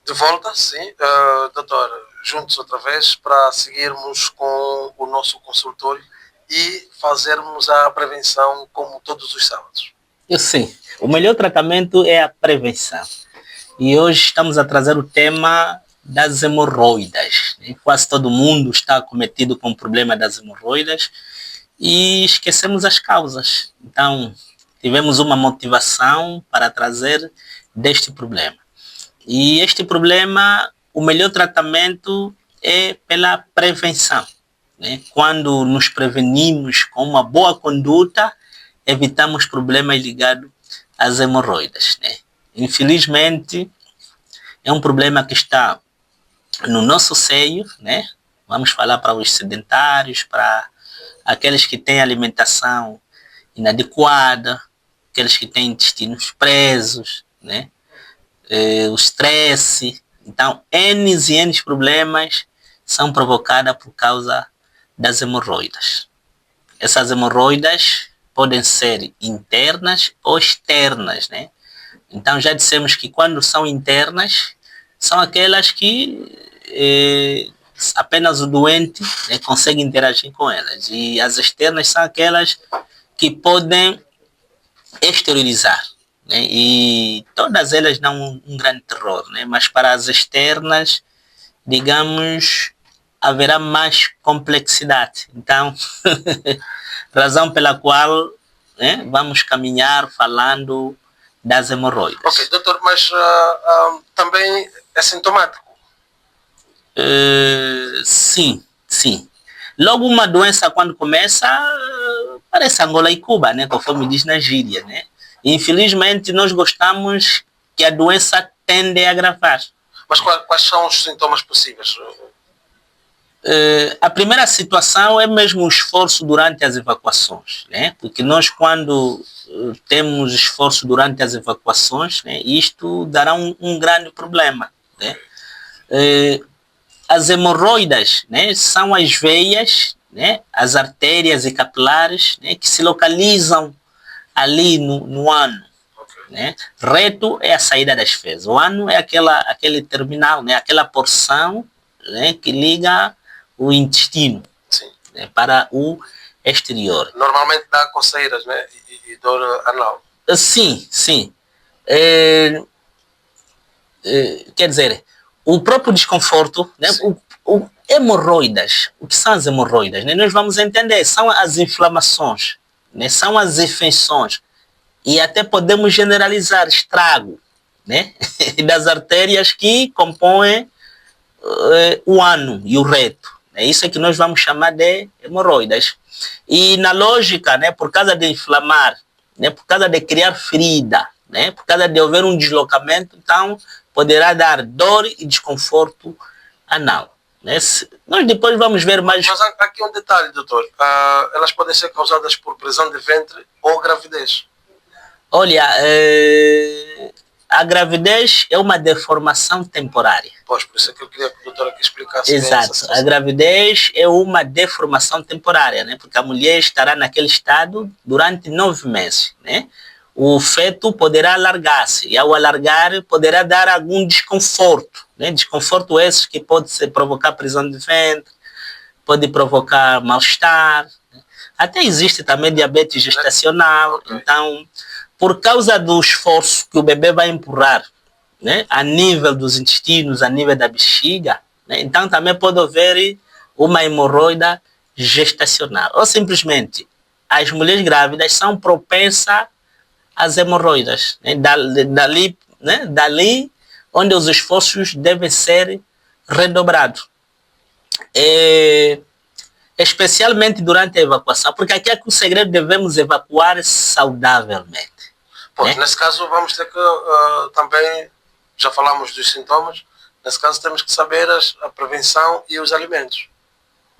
De volta, sim. Doutor, juntos outra vez para seguirmos com o nosso consultório e fazermos a prevenção como todos os sábados. Eu sei. O melhor tratamento é a prevenção. E hoje estamos a trazer o tema das hemorroidas. Quase todo mundo está acometido com o problema das hemorroidas e esquecemos as causas. Então, tivemos uma motivação para trazer deste problema. E este problema, o melhor tratamento é pela prevenção. Quando nos prevenimos com uma boa conduta, evitamos problemas ligados às hemorroidas. Infelizmente, é um problema que está no nosso seio, Vamos falar para os sedentários, para aqueles que têm alimentação inadequada, aqueles que têm intestinos presos, o estresse. Então, N e N problemas são provocados por causa das hemorroidas. Essas hemorroidas podem ser internas ou externas, Então, já dissemos que quando são internas, são aquelas que apenas o doente consegue interagir com elas. E as externas são aquelas que podem exteriorizar. E todas elas dão um grande terror, Mas para as externas, digamos, haverá mais complexidade. Então, razão pela qual vamos caminhar falando das hemorroidas. Ok, doutor, mas também é sintomático? Sim. Logo uma doença, quando começa, parece Angola e Cuba, conforme diz na gíria, Infelizmente, nós gostamos que a doença tende a agravar. Mas quais são os sintomas possíveis? A primeira situação é mesmo o esforço durante as evacuações, Porque nós, quando temos esforço durante as evacuações, isto dará um grande problema, As hemorroidas, são as veias, as artérias e capilares, que se localizam ali no ano. Reto é a saída das fezes. O ano é aquele terminal, aquela porção que liga o intestino para o exterior. Normalmente dá coceiras, e dor anal. Sim. Quer dizer, o próprio desconforto, hemorroidas. O que são as hemorroidas? Nós vamos entender, são as inflamações, são as infecções. E até podemos generalizar estrago, das artérias que compõem o ano e o reto. Isso é que nós vamos chamar de hemorroidas. E na lógica, por causa de inflamar, por causa de criar ferida, por causa de haver um deslocamento, então poderá dar dor e desconforto anal. Nós depois vamos ver mais... Mas há aqui um detalhe, doutor. Elas podem ser causadas por prisão de ventre ou gravidez. Olha, a gravidez é uma deformação temporária. Pois, por isso é que eu queria que o doutor aqui explicasse. Exato. A gravidez é uma deformação temporária, Porque a mulher estará naquele estado durante 9 meses, O feto poderá alargar-se e ao alargar poderá dar algum desconforto, Desconforto esse que pode provocar prisão de ventre, pode provocar mal-estar, Até existe também diabetes gestacional. Okay. Então, por causa do esforço que o bebê vai empurrar, a nível dos intestinos, a nível da bexiga, então também pode haver uma hemorroida gestacional. Ou simplesmente, as mulheres grávidas são propensas às hemorroidas. Dali onde os esforços devem ser redobrados. Especialmente durante a evacuação, porque aqui é que o segredo, devemos evacuar saudavelmente. Pois, nesse caso vamos ter que também, já falamos dos sintomas, nesse caso temos que saber a prevenção e os alimentos.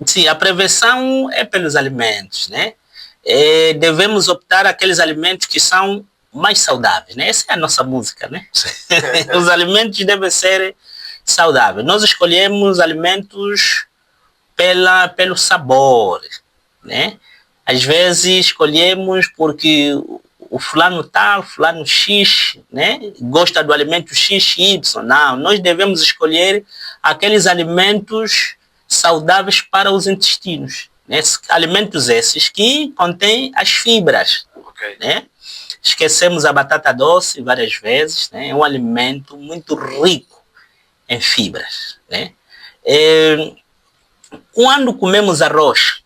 Sim, a prevenção é pelos alimentos, devemos optar aqueles alimentos que são mais saudáveis, Essa é a nossa música, Os alimentos devem ser saudáveis. Nós escolhemos alimentos pelo sabor, Às vezes escolhemos porque o fulano tal, fulano X, né? Gosta do alimento X, Y. Não, nós devemos escolher aqueles alimentos saudáveis para os intestinos. Né? Alimentos esses que contêm as fibras. Ok. Né? Esquecemos a batata doce várias vezes, né? É um alimento muito rico em fibras. Né? Quando comemos arroz,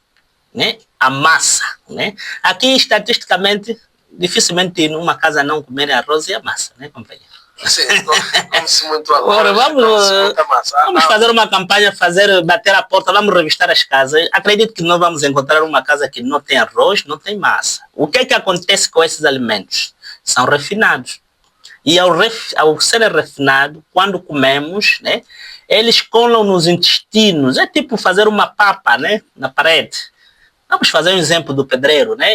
né? A massa, né? Aqui estatisticamente dificilmente numa casa não comer arroz e a massa, né, companheiro? Sim, come-se muito arroz. Ora, come-se muita massa. Vamos fazer uma campanha, bater a porta, vamos revistar as casas. Acredito que não vamos encontrar uma casa que não tem arroz, não tem massa. O que é que acontece com esses alimentos? São refinados. E ao serem refinados, quando comemos, né, eles colam nos intestinos. É tipo fazer uma papa, né, na parede. Vamos fazer um exemplo do pedreiro, né?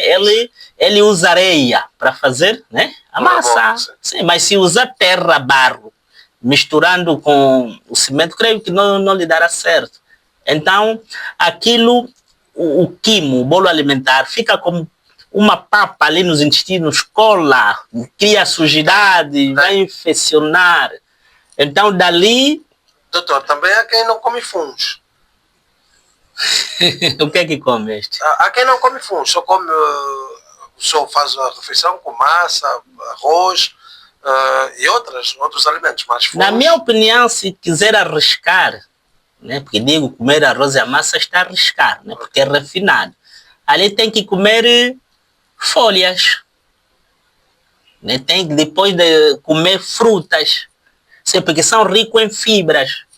Ele usa areia para fazer, né, a massa. Sim, mas se usar terra, barro, misturando com o cimento, creio que não lhe dará certo. Então, aquilo, o quimo, o bolo alimentar, fica como uma papa ali nos intestinos, cola, cria sujidade, vai infeccionar. Então, dali... Doutor, também há quem não come fungos. O que é que come este? Há quem não come fungos, só faz a refeição com massa, arroz e outros alimentos. Mas fungos... Na minha opinião, se quiser arriscar, né, porque digo comer arroz e a massa está a arriscar, né, porque é refinado. Ali tem que comer folhas. Né, tem que depois de comer frutas, sim, porque são ricos em fibras.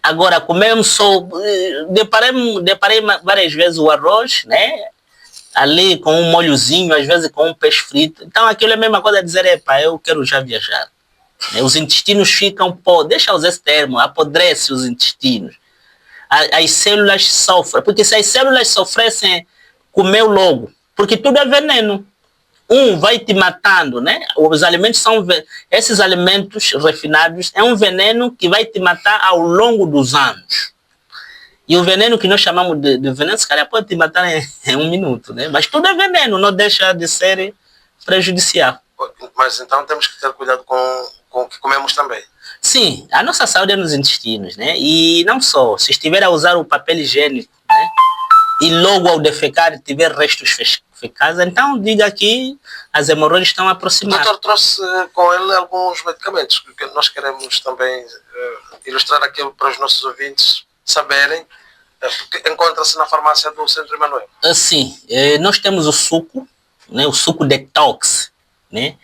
Agora, comemos só... Deparei várias vezes o arroz, né? Ali com um molhozinho, às vezes com um peixe frito. Então, aquilo é a mesma coisa de dizer, epa, eu quero já viajar. Os intestinos ficam... Deixa eu usar esse termo, apodrece os intestinos. As células sofrem. Porque se as células sofressem, comeu logo. Porque tudo é veneno. Vai te matando, né? Os alimentos são... Esses alimentos refinados é um veneno que vai te matar ao longo dos anos. E o veneno que nós chamamos de veneno, se calhar pode te matar em 1 minuto, né? Mas tudo é veneno, não deixa de ser prejudicial. Mas então temos que ter cuidado com o que comemos também. Sim, a nossa saúde é nos intestinos, né? E não só, se estiver a usar o papel higiênico, né? E logo ao defecar tiver restos fecais, então diga que as hemorroides estão aproximadas. O doutor trouxe com ele alguns medicamentos que nós queremos também ilustrar aqui para os nossos ouvintes saberem, porque encontra-se na farmácia do Centro Emanuel. Sim, nós temos o suco, né, o suco detox, né?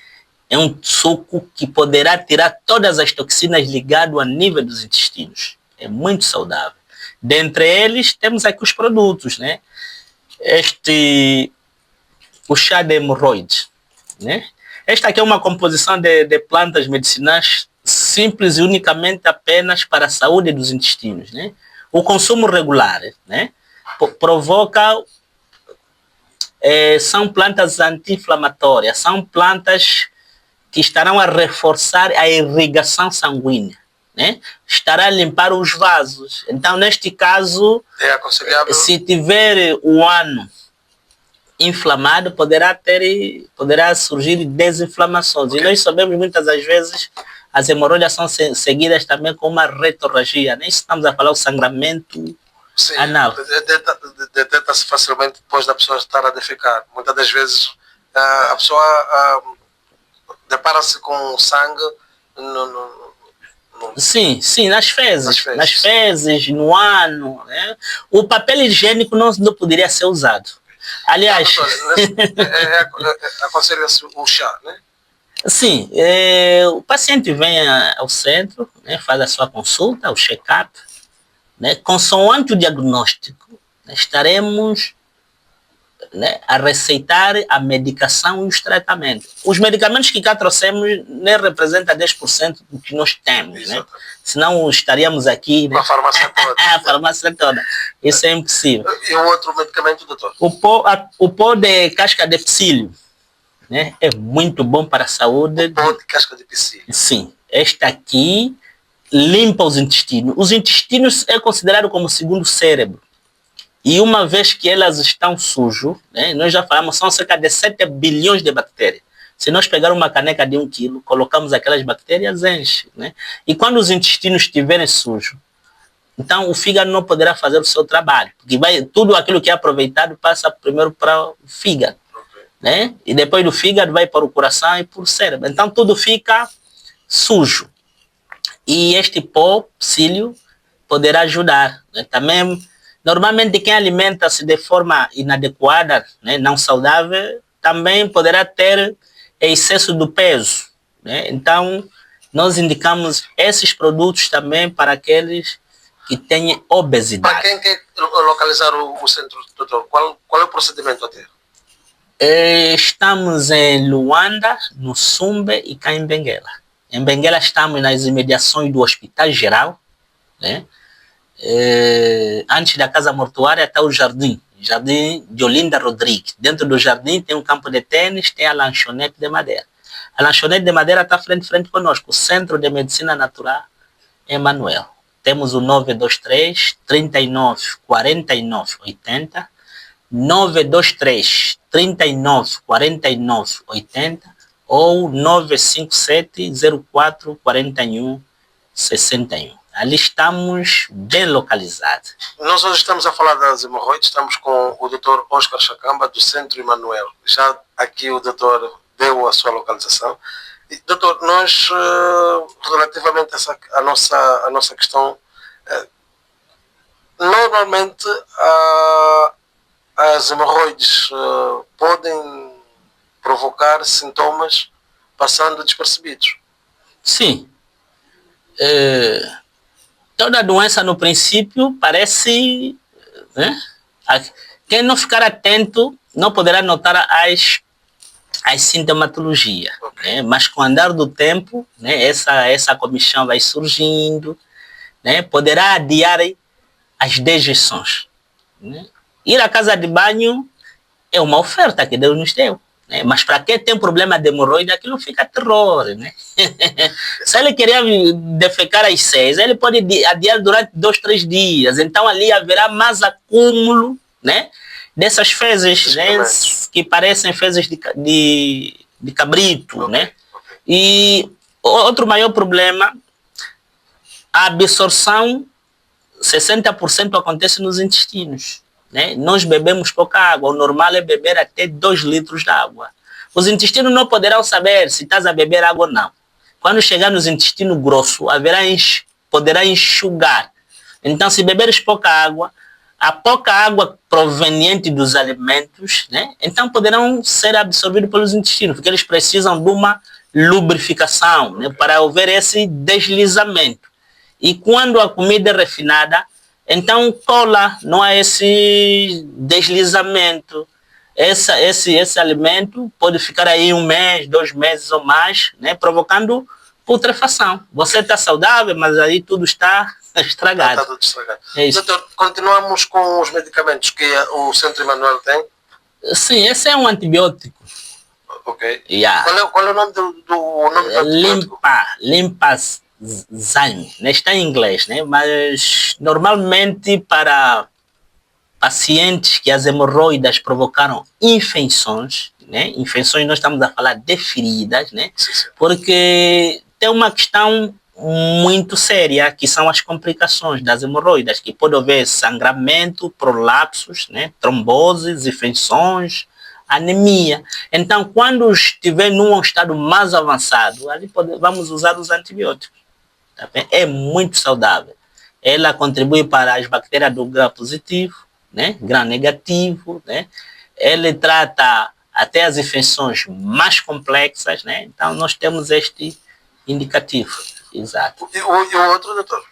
É um suco que poderá tirar todas as toxinas ligadas a nível dos intestinos. É muito saudável. Dentre eles, temos aqui os produtos, né? O chá de hemorroides, né? Esta aqui é uma composição de plantas medicinais simples e unicamente apenas para a saúde dos intestinos, né? O consumo regular, né? Provoca... são plantas anti-inflamatórias, são plantas que estarão a reforçar a irrigação sanguínea, né? Estará a limpar os vasos. Então, neste caso, é aconselhável. Se tiver o ano inflamado, poderá surgir desinflamações. Okay. E nós sabemos muitas das vezes as hemorroidas são seguidas também com uma retorragia, né? Estamos a falar do sangramento. Sim, anal. Detecta-se facilmente depois da pessoa estar a defecar. Muitas das vezes a pessoa depara-se com sangue Sim, nas fezes, no ano, né? O papel higiênico não poderia ser usado. Aliás... aconselha-se o chá, né? Sim, o paciente vem ao centro, né, faz a sua consulta, o check-up, né, consoante o diagnóstico, né, estaremos, né, a receitar a medicação e os tratamentos. Os medicamentos que cá trouxemos nem representam 10% do que nós temos, né? Senão estaríamos aqui... Né? A farmácia toda. A farmácia toda. Isso é impossível. E o outro medicamento, doutor? O pó de casca de psyllium, né? É muito bom para a saúde. O pó de casca de psyllium. Sim. Esta aqui limpa os intestinos. Os intestinos é considerado como o segundo cérebro. E uma vez que elas estão sujas, né, nós já falamos, são cerca de 7 bilhões de bactérias. Se nós pegarmos uma caneca de 1 quilo, colocamos aquelas bactérias, enche. Né? E quando os intestinos estiverem sujos, então o fígado não poderá fazer o seu trabalho. Porque tudo aquilo que é aproveitado passa primeiro para o fígado. Né? E depois do fígado vai para o coração e para o cérebro. Então tudo fica sujo. E este pó, psyllium, poderá ajudar. Né? Também, normalmente quem alimenta-se de forma inadequada, né, não saudável, também poderá ter excesso do peso. Né? Então, nós indicamos esses produtos também para aqueles que têm obesidade. Para quem quer localizar o centro, doutor, qual é o procedimento a ter? Estamos em Luanda, no Sumbe e cá em Benguela. Em Benguela estamos nas imediações do Hospital Geral, né? Antes da Casa Mortuária está o Jardim de Olinda Rodrigues. Dentro do jardim tem um campo de tênis, tem a lanchonete de madeira. A lanchonete de madeira está frente conosco, o Centro de Medicina Natural Emanuel. Temos o 923 39 49 80, 923 39 49 80 ou 957 04 41 61. Ali estamos bem localizados. Nós hoje estamos a falar das hemorroides, estamos com o Dr. Oscar Chacamba, do Centro Emanuel. Já aqui o doutor deu a sua localização. E, doutor, nós, relativamente a nossa questão, normalmente as hemorroides podem provocar sintomas passando despercebidos. Sim. Toda doença, no princípio, parece... Né? Quem não ficar atento não poderá notar as sintomatologias. Né? Mas com o andar do tempo, né, essa comichão vai surgindo, né? Poderá adiar as dejeções. Né? Ir à casa de banho é uma oferta que Deus nos deu. Né? Mas para quem tem problema de hemorroide, aquilo fica terror. Né? Se ele queria defecar às 6, ele pode adiar durante 2, 3 dias. Então ali haverá mais acúmulo, né, dessas fezes, né, que parecem fezes de cabrito. Okay. Né? E outro maior problema, a absorção, 60% acontece nos intestinos. Né? Nós bebemos pouca água, o normal é beber até 2 litros de água. Os intestinos não poderão saber se estás a beber água ou não. Quando chegar nos intestinos grossos, poderá enxugar. Então, se beberes pouca água, a pouca água proveniente dos alimentos, né? Então poderão ser absorvidos pelos intestinos, porque eles precisam de uma lubrificação, né? Para haver esse deslizamento. E quando a comida é refinada, então cola, não há esse deslizamento. Esse alimento pode ficar aí 1 mês, 2 meses ou mais, né, provocando putrefação. Você está saudável, mas aí tudo está estragado. Está tudo estragado. É isso. Doutor, continuamos com os medicamentos que o Centro Emanuel tem? Sim, esse é um antibiótico. Ok. Yeah. Qual é o nome do antibiótico? Limpazyme, né? Está em inglês, né? Mas normalmente para pacientes que as hemorroidas provocaram infecções, né? Infecções, nós estamos a falar de feridas, né? Sim. Porque tem uma questão muito séria, que são as complicações das hemorroidas, que pode haver sangramento, prolapsos, né? Tromboses, infecções, anemia. Então, quando estiver num estado mais avançado, ali vamos usar os antibióticos. Tá bem? É muito saudável. Ela contribui para as bactérias do gram positivo, né? Gram negativo, né? Ele trata até as infecções mais complexas, né? Então, nós temos este indicativo. Exato. E o outro, doutor?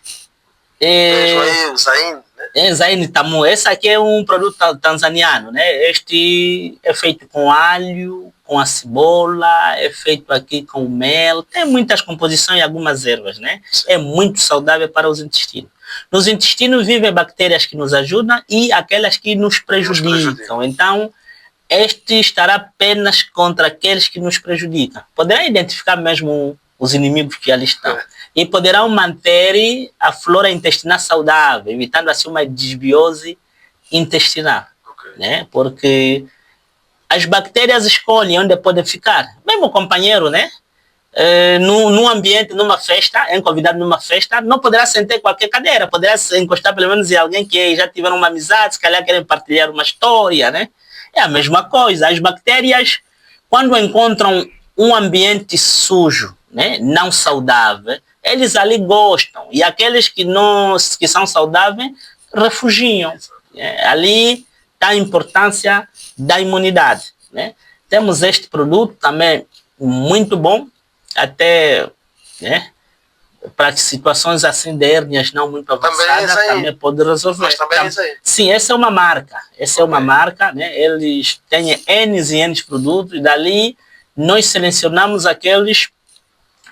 O Zain, né? Zain Tamu. Esse aqui é um produto tanzaniano, né? Este é feito com alho, com a cebola, é feito aqui com mel. Tem muitas composições e algumas ervas, né? Sim. É muito saudável para os intestinos. Nos intestinos vivem bactérias que nos ajudam e aquelas que nos prejudicam. Então, este estará apenas contra aqueles que nos prejudicam. Poderá identificar mesmo os inimigos que ali estão. E poderão manter a flora intestinal saudável, evitando assim uma desbiose intestinal, Ok. né? Porque as bactérias escolhem onde podem ficar. Mesmo o companheiro, né? Num ambiente, numa festa, é convidado numa festa, não poderá sentar em qualquer cadeira, poderá se encostar pelo menos em alguém que já tiveram uma amizade, se calhar querem partilhar uma história, né? É a mesma coisa. As bactérias, quando encontram um ambiente sujo, né, não saudável, eles ali gostam. E aqueles que são saudáveis, refugiam. Né? Ali está a importância da imunidade. Né? Temos este produto também muito bom, até, né, para situações assim de hérnias não muito avançadas, também pode resolver. Mas também é isso aí. Sim, essa é uma marca. Essa é uma marca, né? Eles têm N e N produtos, e dali nós selecionamos aqueles,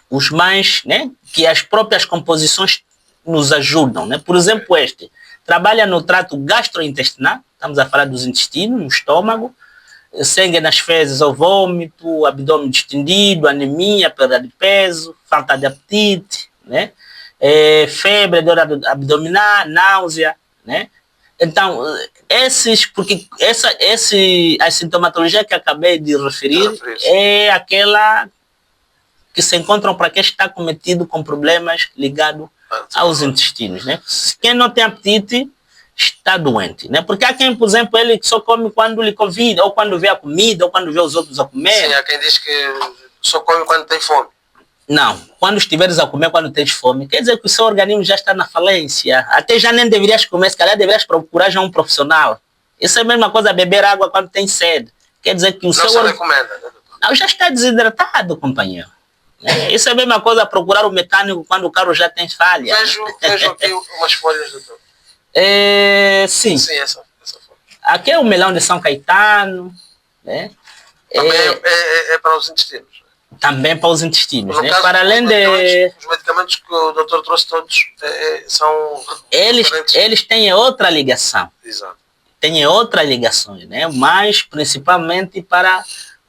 os mais, né, que as próprias composições nos ajudam. Né? Por exemplo, este trabalha no trato gastrointestinal, estamos a falar dos intestinos, no estômago, sangue nas fezes ou vômito, abdômen distendido, anemia, perda de peso, falta de apetite, né? Febre, dor abdominal, náusea, né? Então, a sintomatologia que acabei de referir é aquela que se encontram para quem está cometido com problemas ligados aos intestinos, né? Quem não tem apetite está doente, né? Porque há quem, por exemplo, ele só come quando lhe convida, ou quando vê a comida, ou quando vê os outros a comer. Sim, há quem diz que só come quando tem fome. Não, quando estiveres a comer quando tens fome, quer dizer que o seu organismo já está na falência. Até já nem deverias comer, se calhar deverias procurar já um profissional. Isso é a mesma coisa, beber água quando tem sede. Quer dizer que o seu organismo... Não se recomenda, né? Não, já está desidratado, companheiro. Isso é a mesma coisa, procurar o mecânico quando o carro já tem falha. Vejo aqui umas folhas, doutor. Sim. Sim, essa folha. Aqui é o melão de São Caetano. Né? Também é para os intestinos. Também para os intestinos. No né? caso, para além os medicamentos que o doutor trouxe todos são... Eles têm outra ligação. Exato. Têm outras ligações, né? Mas principalmente para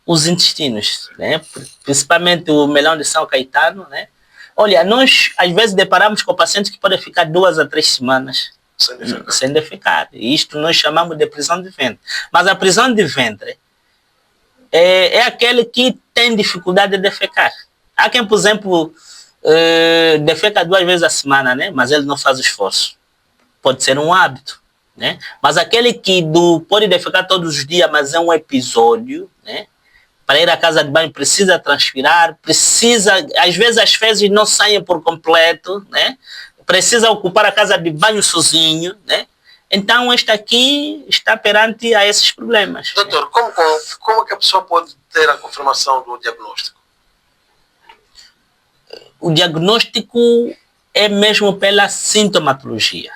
os intestinos, né? Principalmente o melão de São Caetano, né? Olha, nós às vezes deparamos com pacientes que podem ficar 2 a 3 semanas sem defecar. E isto nós chamamos de prisão de ventre. Mas a prisão de ventre é aquele que tem dificuldade de defecar. Há quem, por exemplo, defeca 2 vezes a semana, né? Mas ele não faz esforço. Pode ser um hábito. Né? Mas aquele que pode defecar todos os dias, mas é um episódio, né? Para ir à casa de banho precisa transpirar, às vezes as fezes não saem por completo, né? Precisa ocupar a casa de banho sozinho, né? Então este aqui está perante a esses problemas. Doutor, né? Como que a pessoa pode ter a confirmação do diagnóstico? O diagnóstico é mesmo pela sintomatologia.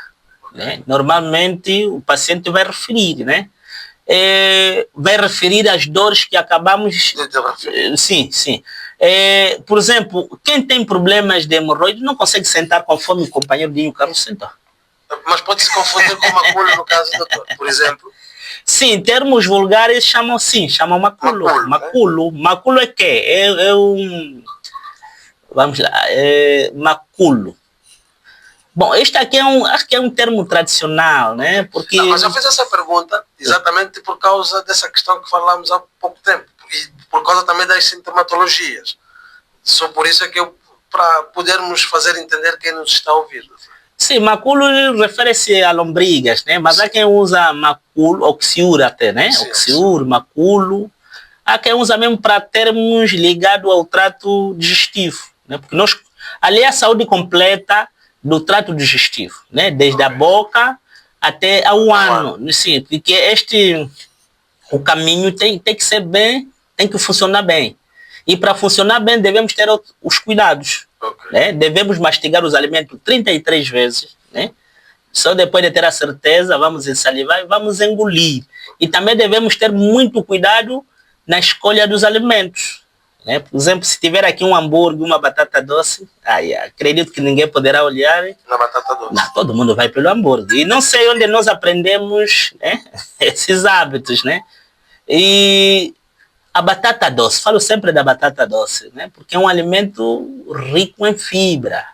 Né? Normalmente o paciente vai referir, né? Vai referir as dores que acabamos... Sim. Por exemplo, quem tem problemas de hemorroides não consegue sentar conforme o companheiro de carro sentar. Mas pode se confundir com macula no caso, doutor, por exemplo? Sim, em termos vulgares chamam maculo. Maculo. Né? Maculo é quê? É um... Vamos lá. Maculo. Bom, este aqui acho que é um termo tradicional, né? Porque... Não, mas eu fiz essa pergunta exatamente por causa dessa questão que falamos há pouco tempo. E por causa também das sintomatologias. Só por isso é que para podermos fazer entender quem nos está ouvindo. Sim, maculo refere-se a lombrigas, né? Mas há quem usa maculo, oxiura até, né? Oxiura, maculo. Há quem usa mesmo para termos ligados ao trato digestivo, né? Porque ali é a saúde completa do trato digestivo, né? Desde a boca até ao ano. Sim, porque o caminho tem que ser bem, tem que funcionar bem. E para funcionar bem devemos ter os cuidados. Né? Devemos mastigar os alimentos 33 vezes. Né? Só depois de ter a certeza, vamos ensalivar e vamos engolir. E também devemos ter muito cuidado na escolha dos alimentos. Né? Por exemplo, se tiver aqui um hambúrguer, uma batata doce, acredito que ninguém poderá olhar. Na batata doce. Não, todo mundo vai pelo hambúrguer. E não sei onde nós aprendemos, né, esses hábitos. Né? E a batata doce, falo sempre da batata doce, né? Porque é um alimento rico em fibra.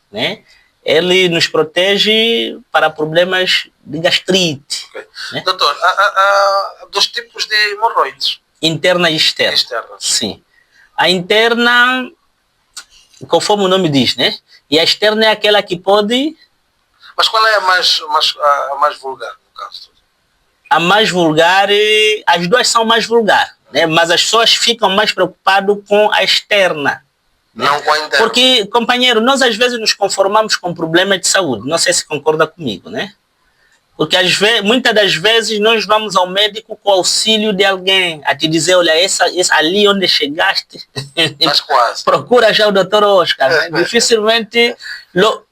Né? ele nos protege para problemas de gastrite. Okay. Né? Doutor, há dois tipos de hemorroides. Interna e externa. Externa. Sim. A interna, conforme o nome diz, né? E a externa é aquela que pode... Mas qual é a mais vulgar, no caso? A mais vulgar, as duas são mais vulgares, né? Mas as pessoas ficam mais preocupadas com a externa. Né? Não com a interna. Porque, companheiro, nós às vezes nos conformamos com problemas de saúde. Não sei se concorda comigo, né? Porque muitas das vezes nós vamos ao médico com o auxílio de alguém a te dizer, olha, essa ali onde chegaste, mas quase. Procura já o Dr. Oscar. Né?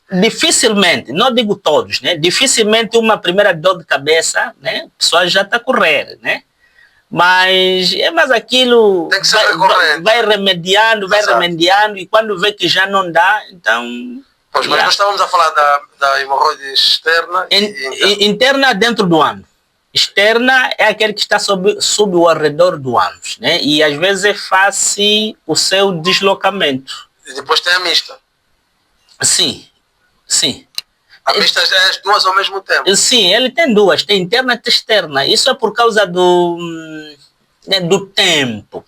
Dificilmente, não digo todos, né? Dificilmente uma primeira dor de cabeça, né? A pessoa já está a correr, né? Mas aquilo tem que ser recorrente. Vai remediando, e quando vê que já não dá, então... Pois, mas nós estávamos a falar da hemorroide externa e interna dentro do ânus. Externa é aquele que está sob o arredor do ânus, né? E às vezes faz o seu deslocamento. E depois tem a mista. Sim. A mista já é as duas ao mesmo tempo. Sim, ele tem duas, tem interna e tem externa. Isso é por causa do tempo.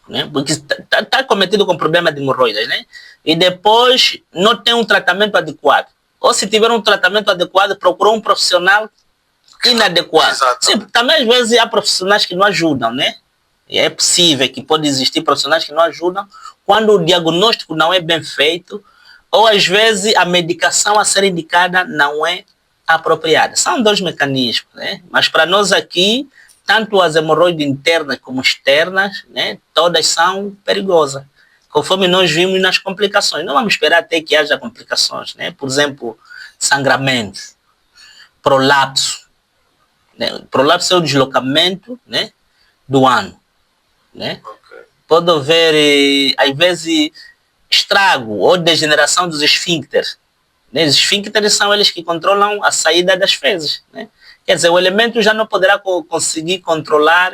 Né? Porque está cometido com problema de hemorroidas, né? E depois não tem um tratamento adequado. Ou se tiver um tratamento adequado, procurou um profissional inadequado. Sim, também às vezes há profissionais que não ajudam, né? E é possível que pode existir profissionais que não ajudam quando o diagnóstico não é bem feito, ou às vezes a medicação a ser indicada não é apropriada. São dois mecanismos, né? Mas para nós aqui, tanto as hemorroides internas como externas, né, todas são perigosas, conforme nós vimos nas complicações. Não vamos esperar até que haja complicações, né? Por exemplo, sangramentos, prolapso. Né? Prolapso é o deslocamento, né, do ano. Né? Okay. Pode haver, às vezes, estrago ou degeneração dos esfíncteres. Né? Os esfíncteres são eles que controlam a saída das fezes. Né? Quer dizer, o elemento já não poderá conseguir controlar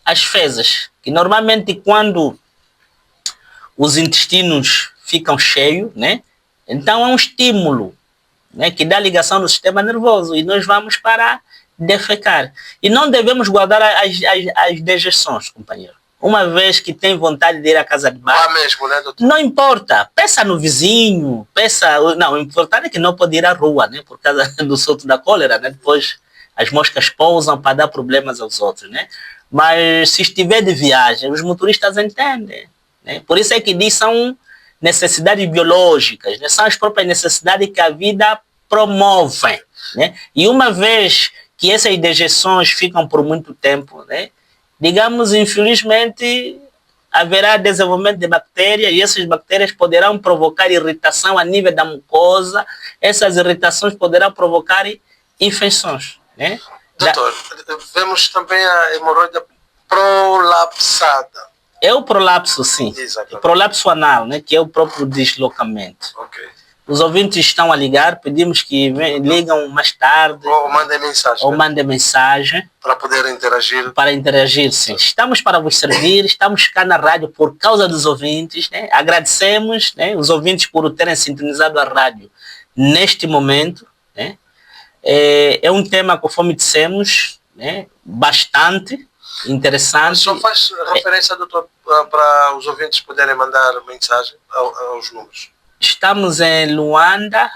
as fezes. Que normalmente quando os intestinos ficam cheios, né? Então é um estímulo, né, que dá ligação no sistema nervoso e nós vamos para defecar. E não devemos guardar as dejeções, companheiro. Uma vez que tem vontade de ir à casa de banho, mesmo, né, doutor? Não importa, peça no vizinho, não, o importante é que não pode ir à rua, né, por causa do solto da cólera, né, depois as moscas pousam para dar problemas aos outros, né. Mas se estiver de viagem, os motoristas entendem, né, por isso é que diz são necessidades biológicas, né, são as próprias necessidades que a vida promove, né, e uma vez que essas dejeções ficam por muito tempo, né, digamos, infelizmente, haverá desenvolvimento de bactérias e essas bactérias poderão provocar irritação a nível da mucosa, essas irritações poderão provocar infecções. Né? Doutor, vemos também a hemorroida prolapsada. É o prolapso, sim. Exatamente. Prolapso anal, né, que é o próprio deslocamento. Ok. Os ouvintes estão a ligar, pedimos que ligam mais tarde. Ou mandem mensagem. Ou mandem mensagem. Para poder interagir. Para interagir, sim. Estamos para vos servir, estamos cá na rádio por causa dos ouvintes. Né? Agradecemos, né, os ouvintes por terem sintonizado a rádio neste momento. Né? É um tema, conforme dissemos, né, bastante interessante. Só faz referência, doutor, para os ouvintes poderem mandar mensagem aos números. Estamos em Luanda,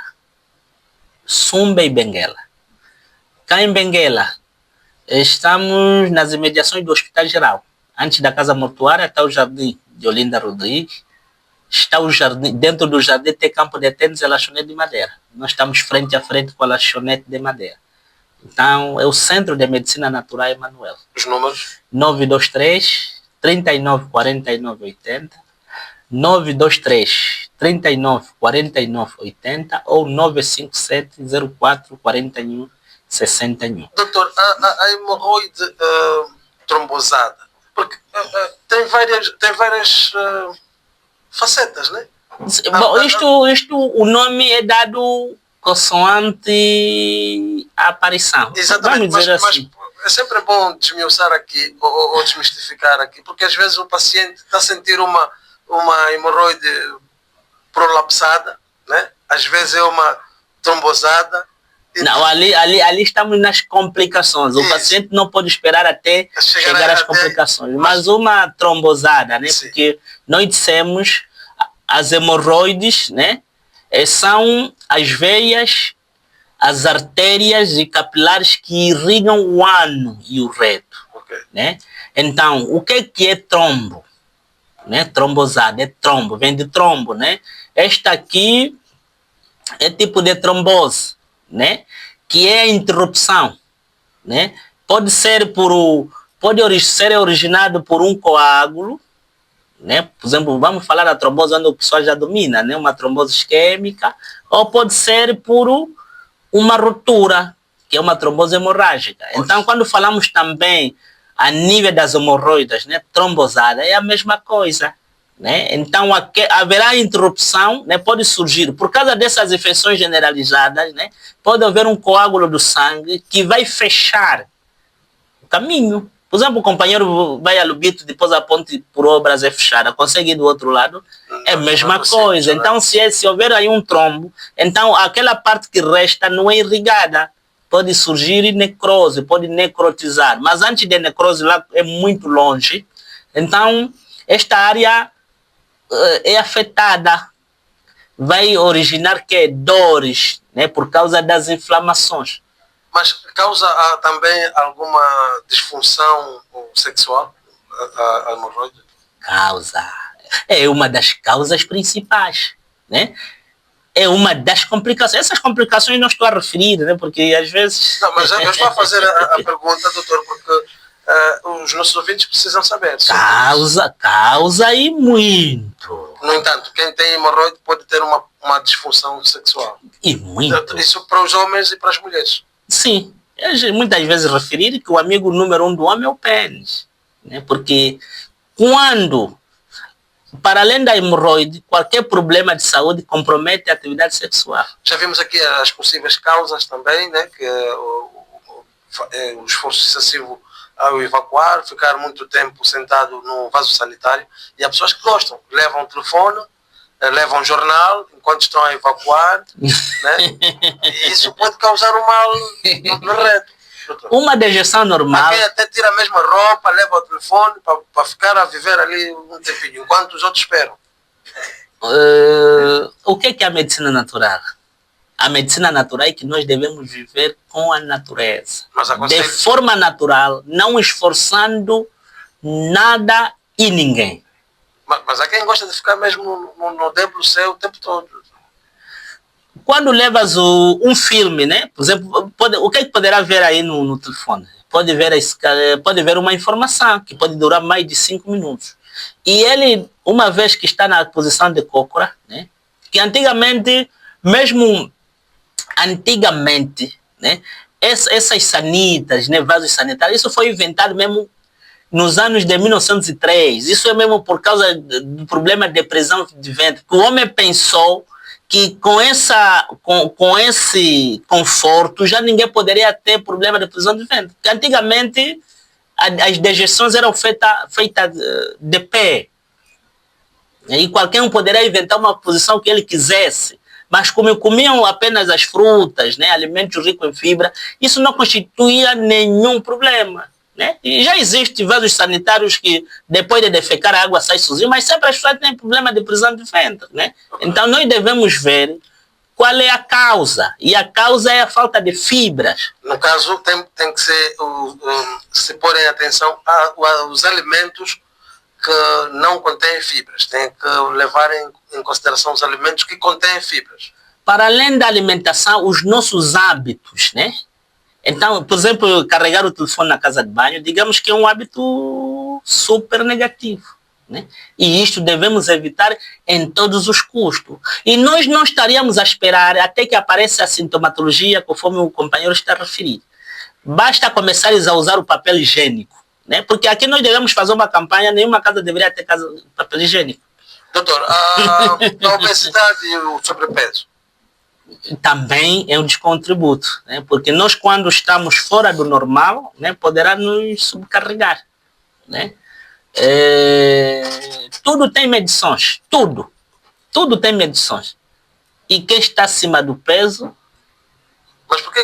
Sumba e Benguela. Cá em Benguela, estamos nas imediações do Hospital Geral. Antes da Casa Mortuária está o Jardim de Olinda Rodrigues. Está o jardim, dentro do jardim tem campo de tênis e lanchonete de madeira. Nós estamos frente a frente com a lanchonete de madeira. Então, é o Centro de Medicina Natural Emanuel. Os números? 923 39 49 80. 923 39 49 80 ou 957 04 41 61. Doutor, a hemorroide trombosada, porque tem várias facetas, né? Bom, isto o nome é dado consoante a aparição. Exatamente, Vamos dizer assim. mas é sempre bom desmiuçar aqui ou desmistificar aqui, porque às vezes o paciente está a sentir uma hemorroide prolapsada, né? às vezes é uma trombosada. Não, ali estamos nas complicações. O paciente não pode esperar até chegar às complicações. Mas uma trombosada, né? Sim. Porque nós dissemos, as hemorroides, né? São as veias, as artérias e capilares que irrigam o ano e o reto. Okay. Né? Então, o que é trombo? Né? Trombosada é trombo, vem de trombo, né? Esta aqui é tipo de trombose, né? Que é a interrupção, né? Pode ser ser originado por um coágulo, né? Por exemplo, vamos falar da trombose onde a pessoa já domina, né? Uma trombose isquêmica, ou pode ser por uma ruptura, que é uma trombose hemorrágica. Então, quando falamos também a nível das hemorroidas, né? Trombosada, é a mesma coisa. Né? Então, haverá interrupção, né? Pode surgir, por causa dessas infecções generalizadas, né? Pode haver um coágulo do sangue que vai fechar o caminho. Por exemplo, o companheiro vai a Lubito, depois a ponte por obras é fechada, consegue ir do outro lado, é a mesma coisa. Então, se houver aí um trombo, então aquela parte que resta não é irrigada. Pode surgir necrose, pode necrotizar. Mas antes de necrose, lá é muito longe. Então, esta área é afetada, vai originar dores, né, por causa das inflamações. Mas causa também alguma disfunção sexual, a hemorroide? Causa. É uma das causas principais, né? É uma das complicações. Essas complicações não estou a referir, né? Porque às vezes... Não, mas eu estou a fazer a pergunta, doutor, porque os nossos ouvintes precisam saber. Causa e muito. No entanto, quem tem hemorroide pode ter uma disfunção sexual. E muito. Isso para os homens e para as mulheres. Sim. Muitas vezes referir que o amigo número 1 do homem é o pênis. Né? Porque quando, para além da hemorroide, qualquer problema de saúde compromete a atividade sexual. Já vimos aqui as possíveis causas também, né? Que o esforço excessivo ao evacuar, ficar muito tempo sentado no vaso sanitário, e há pessoas que gostam, levam o telefone, levam um jornal enquanto estão a evacuar, né? E isso pode causar um mal no reto. Uma dejeção normal. Alguém até tira a mesma roupa, leva o telefone para ficar a viver ali um tempinho, enquanto os outros esperam. O que é a medicina natural? A medicina natural é que nós devemos viver com a natureza. De forma natural, não esforçando nada e ninguém. Mas há quem gosta de ficar mesmo no débito seu o tempo todo. Quando levas um filme, né? Por exemplo, o que poderá ver aí no telefone? Pode ver uma informação que pode durar mais de 5 minutos. E ele, uma vez que está na posição de cócora, né? Que antigamente, né? Essas sanitas, né? Vasos sanitários, isso foi inventado mesmo nos anos de 1903. Isso é mesmo por causa do problema de prisão de ventre. O homem pensou que com esse conforto já ninguém poderia ter problema de prisão de ventre. Porque antigamente as dejeções eram feitas de pé. E qualquer um poderia inventar uma posição que ele quisesse. Mas como comiam apenas as frutas, né, alimentos ricos em fibra, isso não constituía nenhum problema. Né? E já existem vasos sanitários que depois de defecar a água sai sozinha, mas sempre as pessoas têm problema de prisão de ventre. Né? Então nós devemos ver qual é a causa. E a causa é a falta de fibras. No caso, tem que ser, se porem atenção aos alimentos que não contêm fibras. Tem que levar em consideração os alimentos que contêm fibras. Para além da alimentação, os nossos hábitos, né? Então, por exemplo, carregar o telefone na casa de banho, digamos que é um hábito super negativo. Né? E isto devemos evitar em todos os custos. E nós não estaríamos a esperar até que apareça a sintomatologia, conforme o companheiro está a referir. Basta começares a usar o papel higiênico. Né? Porque aqui nós devemos fazer uma campanha, nenhuma casa deveria ter papel higiênico. Doutor, a obesidade e o sobrepeso? Também é um descontributo, né? Porque nós, quando estamos fora do normal, né, poderá nos subcarregar. Né? Tudo tem medições, tudo tem medições. e quem está acima do peso. Mas por que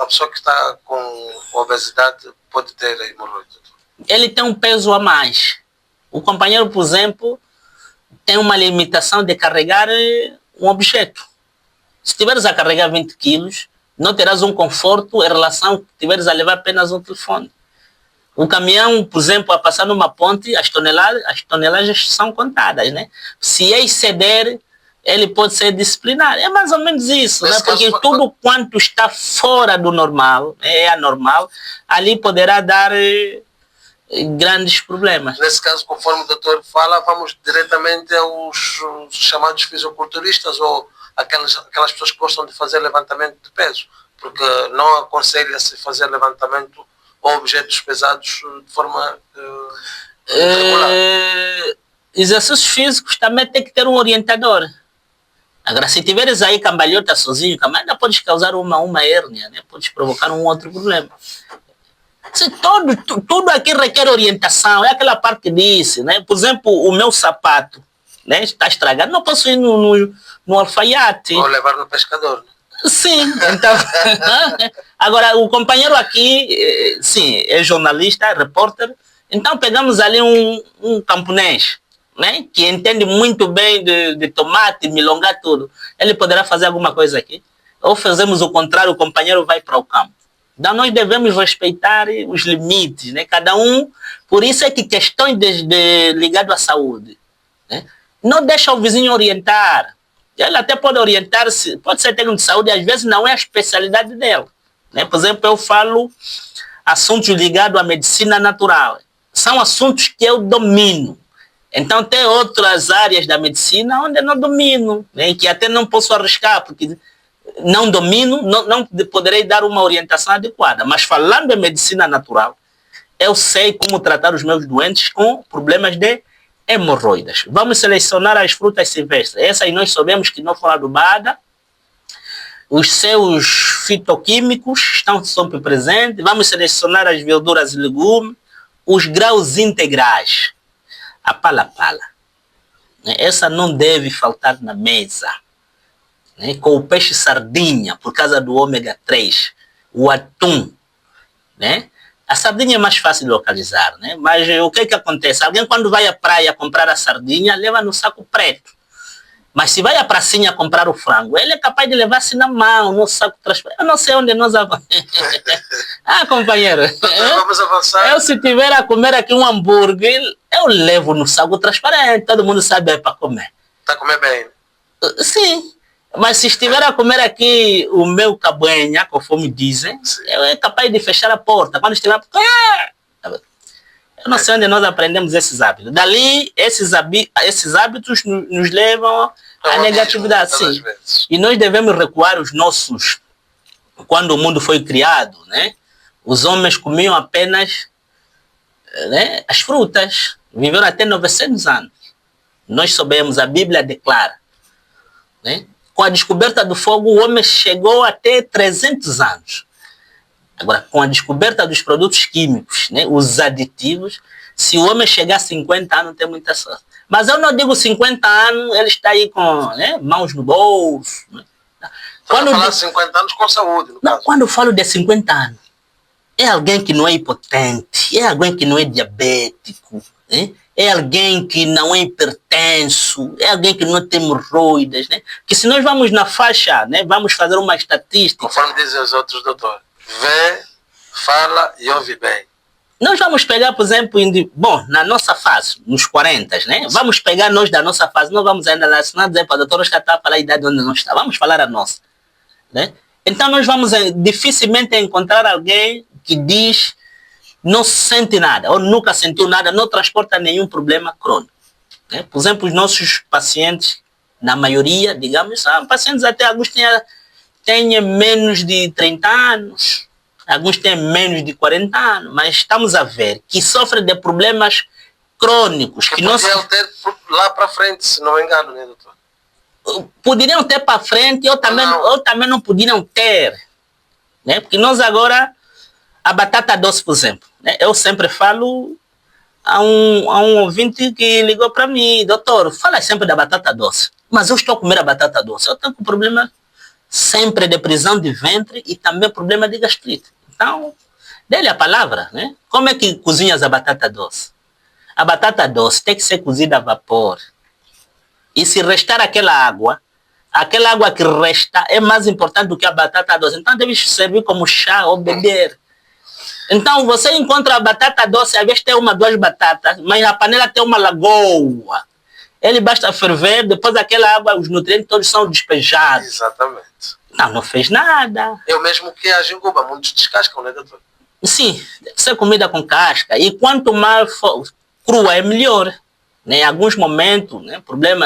a pessoa que está com obesidade pode ter hemorroida? Ele tem um peso a mais. O companheiro, por exemplo, tem uma limitação de carregar um objeto. Se tiveres a carregar 20 quilos, não terás um conforto em relação que tiveres a levar apenas um telefone. O caminhão, por exemplo, a passar numa ponte, as tonelagens são contadas, né? Se exceder, ele pode ser disciplinado. É mais ou menos isso, né? Porque tudo quanto está fora do normal, é anormal, ali poderá dar grandes problemas. Nesse caso, conforme o doutor fala, vamos diretamente aos chamados fisiculturistas ou aquelas pessoas que gostam de fazer levantamento de peso, porque não aconselha-se fazer levantamento ou objetos pesados de forma regular. Exercícios físicos também tem que ter um orientador. Agora, se tiveres aí cambalhota sozinho, ainda podes causar uma hérnia, né? Podes provocar um outro problema. Se tudo aqui requer orientação, é aquela parte que disse, né? Por exemplo, o meu sapato, né, está estragado, não posso ir no alfaiate. Ou levar no pescador. Sim, então. Agora, o companheiro aqui, sim, é jornalista, é repórter, então pegamos ali um camponês, né, que entende muito bem de tomate, milongar, tudo. Ele poderá fazer alguma coisa aqui. Ou fazemos o contrário, o companheiro vai para o campo. Então nós devemos respeitar os limites, né? Cada um. Por isso é que questões ligadas à saúde, né? Não deixa o vizinho orientar. Ele até pode orientar-se, pode ser técnico de saúde, às vezes não é a especialidade dele, né? Por exemplo, eu falo assuntos ligados à medicina natural. São assuntos que eu domino. Então tem outras áreas da medicina onde eu não domino, né? Que até não posso arriscar, porque não domino, não poderei dar uma orientação adequada. Mas falando em medicina natural, eu sei como tratar os meus doentes com problemas de hemorroidas. Vamos selecionar as frutas silvestres. Essas nós sabemos que não falam do BADA. Os seus fitoquímicos estão sempre presentes. Vamos selecionar as verduras e legumes. Os grãos integrais. A pala-pala. Essa não deve faltar na mesa. Com o peixe sardinha, por causa do ômega 3, o atum, né? A sardinha é mais fácil de localizar, né? Mas o que acontece? Alguém quando vai à praia comprar a sardinha, leva no saco preto. Mas se vai à pracinha comprar o frango, ele é capaz de levar-se na mão, no saco transparente. Eu não sei onde nós avançamos. Companheiro. Vamos avançar. Eu, se tiver a comer aqui um hambúrguer, eu levo no saco transparente. Todo mundo sabe para comer. Está a comer bem? Sim. Mas se estiver a comer aqui o meu cabanha, conforme dizem, eu é capaz de fechar a porta. Quando estiver... Eu não sei onde nós aprendemos esses hábitos. Dali, esses hábitos nos levam à negatividade. Sim. E nós devemos recuar os nossos... Quando o mundo foi criado, né? Os homens comiam apenas, né, as frutas. Viveram até 900 anos. Nós sabemos, a Bíblia declara, né? Com a descoberta do fogo, o homem chegou até 300 anos. Agora, com a descoberta dos produtos químicos, né, os aditivos, se o homem chegar a 50 anos, tem muita sorte. Mas eu não digo 50 anos, ele está aí com, né, mãos no bolso. Né? Quando falar de 50 anos com saúde, no caso. Quando eu falo de 50 anos, é alguém que não é hipotente, é alguém que não é diabético, né? É alguém que não é hipertenso, é alguém que não tem hemorroidas, né? Que se nós vamos na faixa, né, vamos fazer uma estatística... Conforme dizem os outros, doutor, vê, fala e ouve bem. Nós vamos pegar, por exemplo, na nossa fase, nos 40, né? Vamos pegar nós da nossa fase, não vamos ainda lá, senão dizer para o doutor, está a falar a idade onde não está. Vamos falar a nossa, né? Então nós vamos dificilmente encontrar alguém que diz... não sente nada, ou nunca sentiu nada, não transporta nenhum problema crônico. Né? Por exemplo, os nossos pacientes, na maioria, digamos, são pacientes até, alguns têm menos de 30 anos, alguns têm menos de 40 anos, mas estamos a ver que sofrem de problemas crônicos. Que podiam ter lá para frente, se não me engano, né, doutor? Poderiam ter para frente, ou também não poderiam ter. Né? Porque nós agora... A batata doce, por exemplo, né? Eu sempre falo a um ouvinte que ligou para mim, doutor, fala sempre da batata doce. mas eu estou a comer a batata doce. Eu tenho um problema sempre de prisão de ventre e também problema de gastrite. Então, dê-lhe a palavra, né? Como é que cozinhas a batata doce? A batata doce tem que ser cozida a vapor. E se restar aquela água que resta é mais importante do que a batata doce. Então, deve servir como chá ou beber. Então, você encontra a batata doce, às vezes tem uma, duas batatas, mas na panela tem uma lagoa. Ele basta ferver, depois aquela água, os nutrientes todos são despejados. Exatamente. Não fez nada. É o mesmo que a jinguba, muitos descascam, né, doutor? Sim, deve ser comida com casca. E quanto mais crua é melhor. Né? Em alguns momentos, né,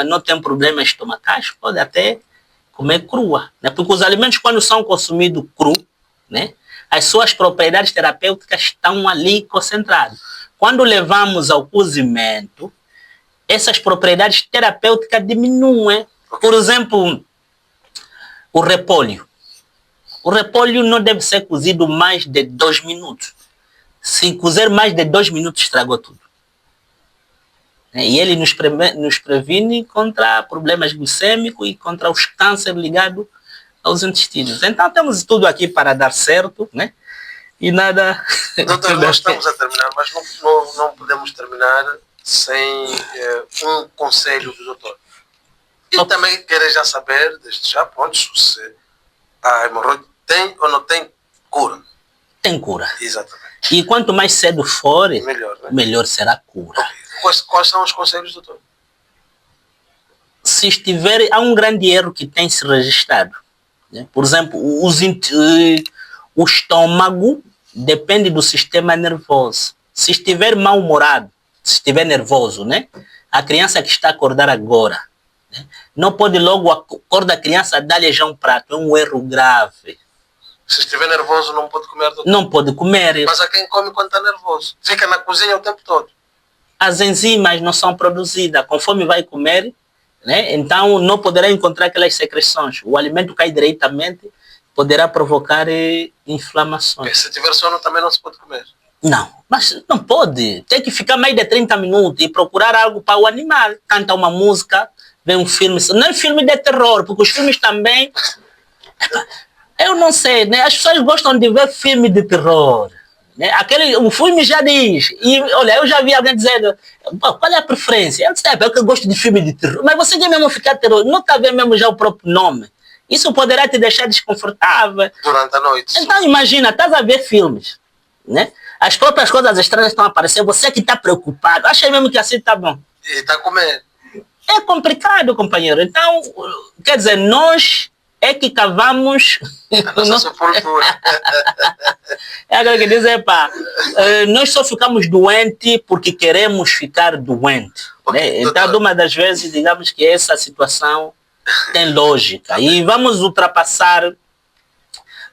não tem problema estomacais, pode até comer crua. Né? Porque os alimentos, quando são consumidos cru, né, as suas propriedades terapêuticas estão ali concentradas. Quando levamos ao cozimento, essas propriedades terapêuticas diminuem. Por exemplo, o repolho. O repolho não deve ser cozido mais de 2 minutos. Se cozer mais de 2 minutos, estragou tudo. E ele nos previne contra problemas glicêmicos e contra os cânceres ligados aos intestinos. Então temos tudo aqui para dar certo, né? E nada... Doutor, nós estamos a terminar, mas não podemos terminar sem um conselho do doutor. E também quero já saber, desde já, pronto, se a hemorroide tem ou não tem cura. Tem cura. Exatamente. E quanto mais cedo for, melhor, né? Melhor será a cura. Okay. Quais são os conselhos, doutor? Se estiver, há um grande erro que tem se registrado. Né? Por exemplo, o estômago depende do sistema nervoso. Se estiver mal-humorado, se estiver nervoso, né? A criança que está a acordar agora, né? Não pode logo acordar a criança dar-lhe já um prato. É um erro grave. Se estiver nervoso, não pode comer, doutor? Não pode comer. Mas há quem come quando está nervoso. Fica na cozinha o tempo todo. As enzimas não são produzidas. Conforme vai comer, né? Então não poderá encontrar aquelas secreções. O alimento cai diretamente, poderá provocar inflamações. Se tiver sono também não se pode comer. Não, mas não pode. Tem que ficar mais de 30 minutos e procurar algo para o animal. Canta uma música, vê um filme. Não é filme de terror, porque os filmes também... Eu não sei, né? As pessoas gostam de ver filme de terror. Né? O filme já diz. E olha, eu já vi alguém dizendo, qual é a preferência? Eu disse, porque eu gosto de filme de terror. Mas você quer mesmo ficar terror? Não está vendo mesmo já o próprio nome. Isso poderá te deixar desconfortável. Durante a noite. Então imagina, estás a ver filmes, né? As próprias coisas estranhas estão aparecendo, você que está preocupado, acha mesmo que assim está bom. E está comendo. É complicado, companheiro. Então, quer dizer, nós é que cavamos... A nossa sepultura. É aquilo que diz, nós só ficamos doentes porque queremos ficar doentes. Né? Então, uma das vezes, digamos que essa situação tem lógica. E vamos ultrapassar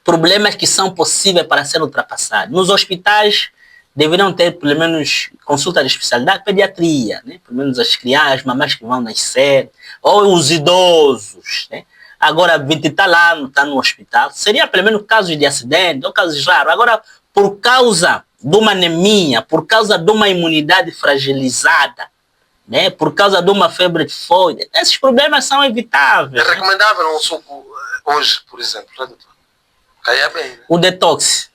problemas que são possíveis para ser ultrapassados. Nos hospitais deveriam ter, pelo menos, consulta de especialidade, pediatria, né? Pelo menos as crianças, as mamães que vão nascer, ou os idosos, né? Agora, 20 está lá, não está no hospital. Seria, pelo menos, casos de acidente, ou casos raros. Agora, por causa de uma anemia, por causa de uma imunidade fragilizada, né? Por causa de uma febre tifoide, esses problemas são evitáveis. É recomendável um suco hoje, por exemplo, né, doutor? Caia bem, né? O detox.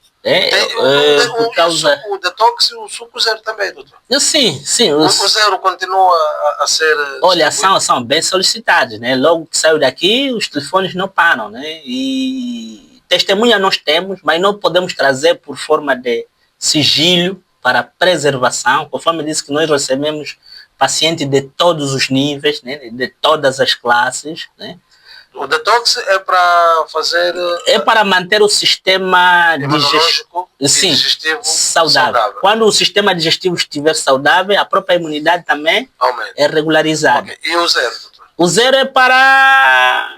O detox e o suco zero também, doutor? Sim. O zero continua a ser... Olha, são bem solicitados, né? Logo que saiu daqui, os telefones não param, né? E testemunha nós temos, mas não podemos trazer por forma de sigilo para preservação. Conforme disse que nós recebemos pacientes de todos os níveis, né? De todas as classes, né? O detox é para fazer... É para manter o sistema digestivo saudável. Quando o sistema digestivo estiver saudável, a própria imunidade também é regularizada. Okay. E o zero, doutor? O zero é para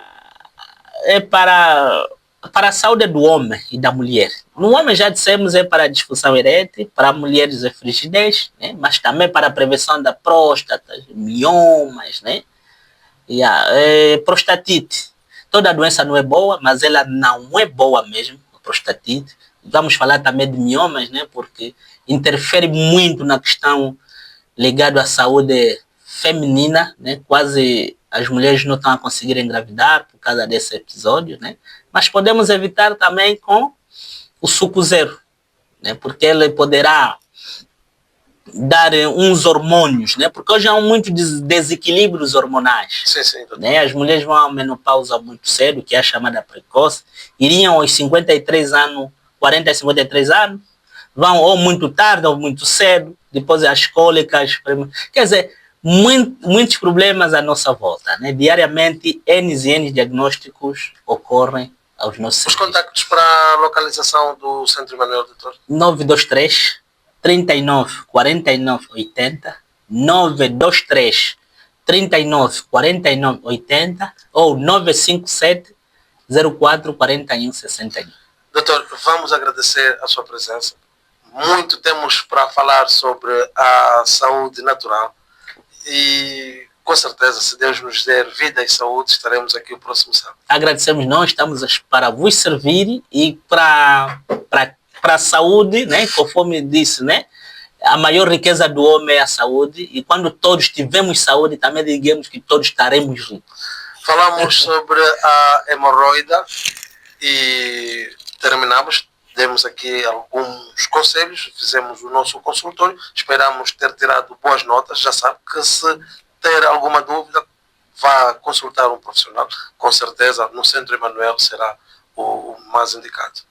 a saúde do homem e da mulher. No homem, já dissemos, é para a disfunção erétil, para mulheres é frigidez, né? Mas também para a prevenção da próstata, miomas, né? Prostatite. Toda doença não é boa, mas ela não é boa mesmo, a prostatite. Vamos falar também de miomas, né? Porque interfere muito na questão ligada à saúde feminina, né? Quase as mulheres não estão a conseguir engravidar por causa desse episódio, né? Mas podemos evitar também com o suco zero, né? Porque ele poderá dar uns hormônios, né? Porque hoje há muitos desequilíbrios hormonais. Sim, sim, doutor. Né? As mulheres vão à menopausa muito cedo, que é a chamada precoce, iriam aos 53 anos, 40 a 53 anos, vão ou muito tarde ou muito cedo, depois as cólicas, quer dizer, muitos problemas à nossa volta, né? Diariamente, N e N diagnósticos ocorrem aos nossos Os serviços. contactos para a localização do Centro Emanuel, doutor? 923 39 49 80, 923 39 49 80 ou 957 04 41 61. Doutor, vamos agradecer a sua presença. Muito temos para falar sobre a saúde natural e com certeza, se Deus nos der vida e saúde, estaremos aqui o próximo sábado. Agradecemos nós, estamos para vos servir e para a saúde, né? Conforme disse, né? A maior riqueza do homem é a saúde e quando todos tivermos saúde, também digamos que todos estaremos ricos. Falamos sobre a hemorroida e terminamos. Demos aqui alguns conselhos, fizemos o nosso consultório, esperamos ter tirado boas notas. Já sabe que se ter alguma dúvida, vá consultar um profissional. Com certeza, no Centro Emanuel será o mais indicado.